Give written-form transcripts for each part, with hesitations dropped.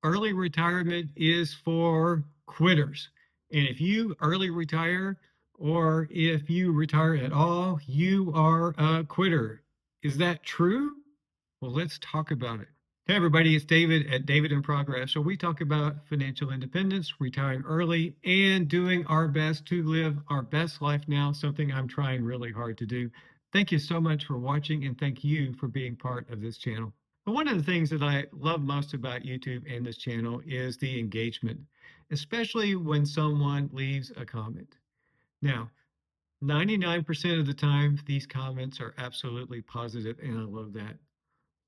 early retirement is for quitters. And if you early retire or if you retire at all, you are a quitter. Is that true? Well, let's talk about it. Hey, everybody, it's David at David in Progress. So, we talk about financial independence, retiring early, and doing our best to live our best life now, something I'm trying really hard to do. Thank you so much for watching, and thank you for being part of this channel. But one of the things that I love most about YouTube and this channel is the engagement, especially when someone leaves a comment. Now, 99% of the time, these comments are absolutely positive, and I love that.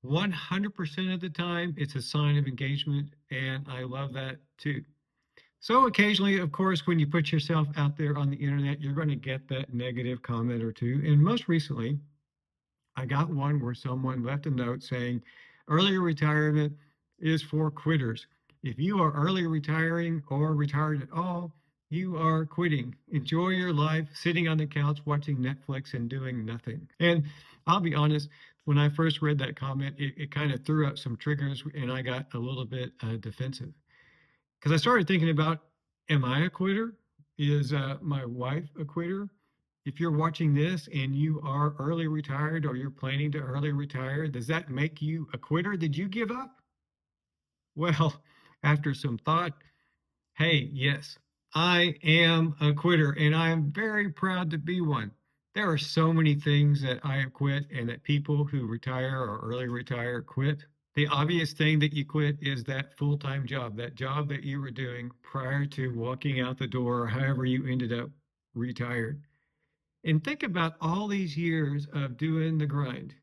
100% of the time, it's a sign of engagement, and I love that too. So occasionally, of course, when you put yourself out there on the internet, you're going to get that negative comment or two. And most recently, I got one where someone left a note saying, early retirement is for quitters. If you are early retiring or retired at all, you are quitting. Enjoy your life sitting on the couch watching Netflix and doing nothing. And I'll be honest, when I first read that comment, it kind of threw up some triggers and I got a little bit defensive because I started thinking about, am I a quitter? Is my wife a quitter? If you're watching this and you are early retired or you're planning to early retire, does that make you a quitter? Did you give up? Well, after some thought, hey, yes, I am a quitter and I am very proud to be one. There are so many things that I have quit and that people who retire or early retire quit. The obvious thing that you quit is that full-time job, that job that you were doing prior to walking out the door or however you ended up retired. And think about all these years of doing the grind.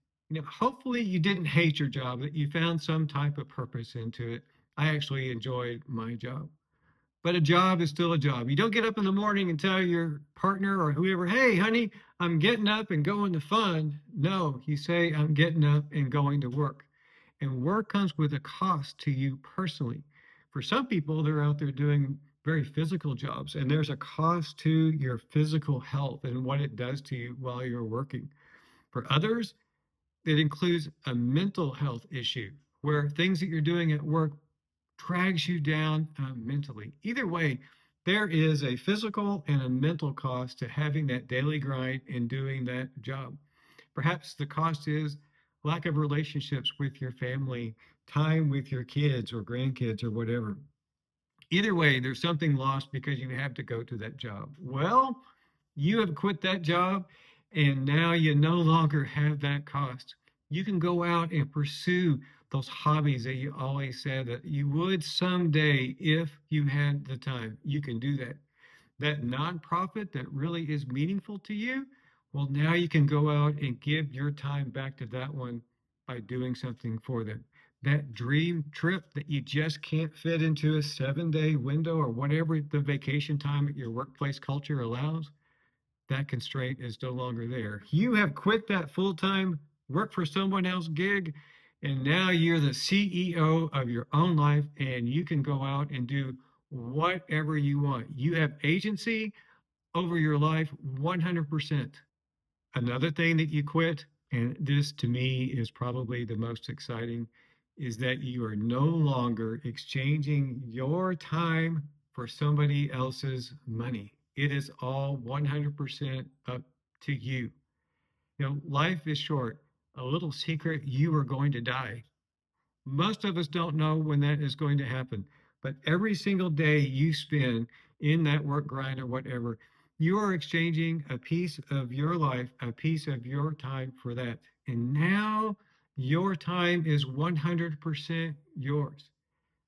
Hopefully you didn't hate your job, that you found some type of purpose into it. I actually enjoyed my job. But a job is still a job. You don't get up in the morning and tell your partner or whoever, hey, honey, I'm getting up and going to fun. No, you say, I'm getting up and going to work. And work comes with a cost to you personally. For some people, they're out there doing very physical jobs, and there's a cost to your physical health and what it does to you while you're working. For others, it includes a mental health issue where things that you're doing at work drags you down mentally. Either way, there is a physical and a mental cost to having that daily grind and doing that job. Perhaps the cost is lack of relationships with your family, time with your kids or grandkids or whatever. Either way, there's something lost because you have to go to that job. Well, you have quit that job and now you no longer have that cost. You can go out and pursue those hobbies that you always said that you would someday if you had the time. You can do that. That nonprofit that really is meaningful to you, well, now you can go out and give your time back to that one by doing something for them. That dream trip that you just can't fit into a 7 day window or whatever the vacation time at your workplace culture allows, that constraint is no longer there. You have quit that full time work for someone else gig, and now you're the CEO of your own life, and you can go out and do whatever you want. You have agency over your life 100%. Another thing that you quit, and this to me is probably the most exciting, is that you are no longer exchanging your time for somebody else's money. It is all 100% up to you. Life is short. A little secret, you are going to die. Most of us don't know when that is going to happen, but every single day you spend in that work grind or whatever, you are exchanging a piece of your life, a piece of your time for that. And now your time is 100% yours.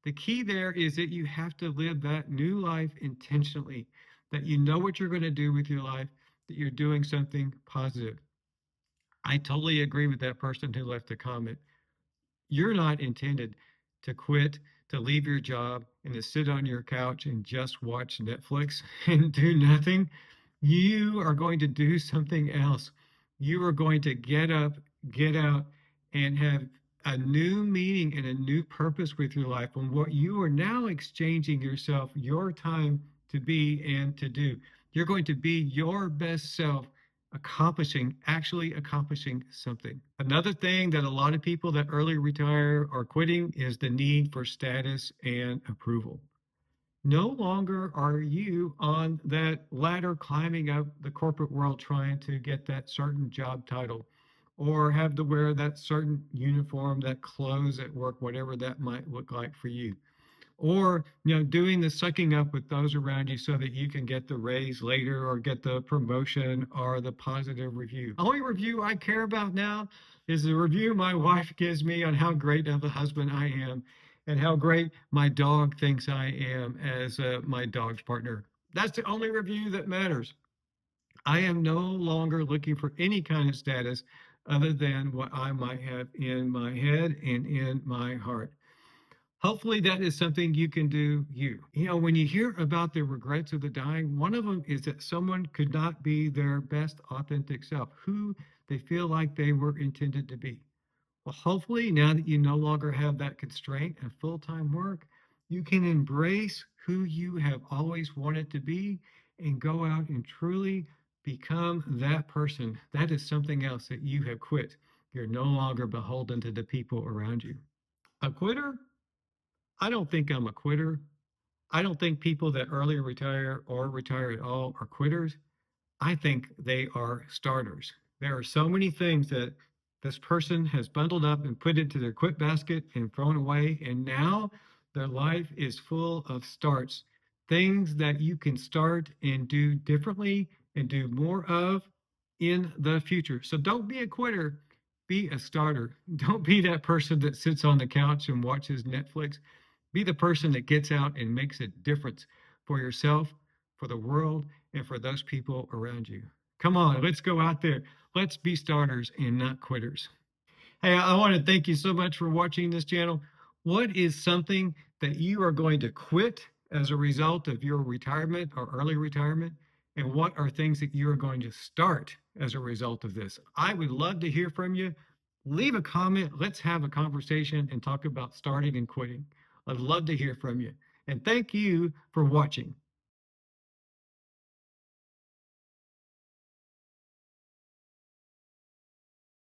The key there is that you have to live that new life intentionally, that you know what you're going to do with your life, that you're doing something positive. I totally agree with that person who left the comment. You're not intended to quit, to leave your job, and to sit on your couch and just watch Netflix and do nothing. You are going to do something else. You are going to get up, get out, and have a new meaning and a new purpose with your life on what you are now exchanging yourself, your time to be and to do. You're going to be your best self actually accomplishing something. Another thing that a lot of people that early retire are quitting is the need for status and approval. No longer are you on that ladder climbing up the corporate world trying to get that certain job title or have to wear that certain uniform, that clothes at work, whatever that might look like for you, or doing the sucking up with those around you so that you can get the raise later or get the promotion or the positive review. Only review I care about now is the review my wife gives me on how great of a husband I am and how great my dog thinks I am as my dog's partner. That's the only review that matters. I am no longer looking for any kind of status other than what I might have in my head and in my heart. Hopefully that is something you can do you. When you hear about the regrets of the dying, one of them is that someone could not be their best authentic self, who they feel like they were intended to be. Well, hopefully now that you no longer have that constraint and full-time work, you can embrace who you have always wanted to be and go out and truly become that person. That is something else that you have quit. You're no longer beholden to the people around you. A quitter? I don't think I'm a quitter. I don't think people that early retire or retire at all are quitters. I think they are starters. There are so many things that this person has bundled up and put into their quit basket and thrown away, and now their life is full of starts. Things that you can start and do differently and do more of in the future. So don't be a quitter, be a starter. Don't be that person that sits on the couch and watches Netflix. Be the person that gets out and makes a difference for yourself, for the world, and for those people around you. Come on, let's go out there. Let's be starters and not quitters. Hey, I want to thank you so much for watching this channel. What is something that you are going to quit as a result of your retirement or early retirement? And what are things that you are going to start as a result of this? I would love to hear from you. Leave a comment. Let's have a conversation and talk about starting and quitting. I'd love to hear from you. And thank you for watching.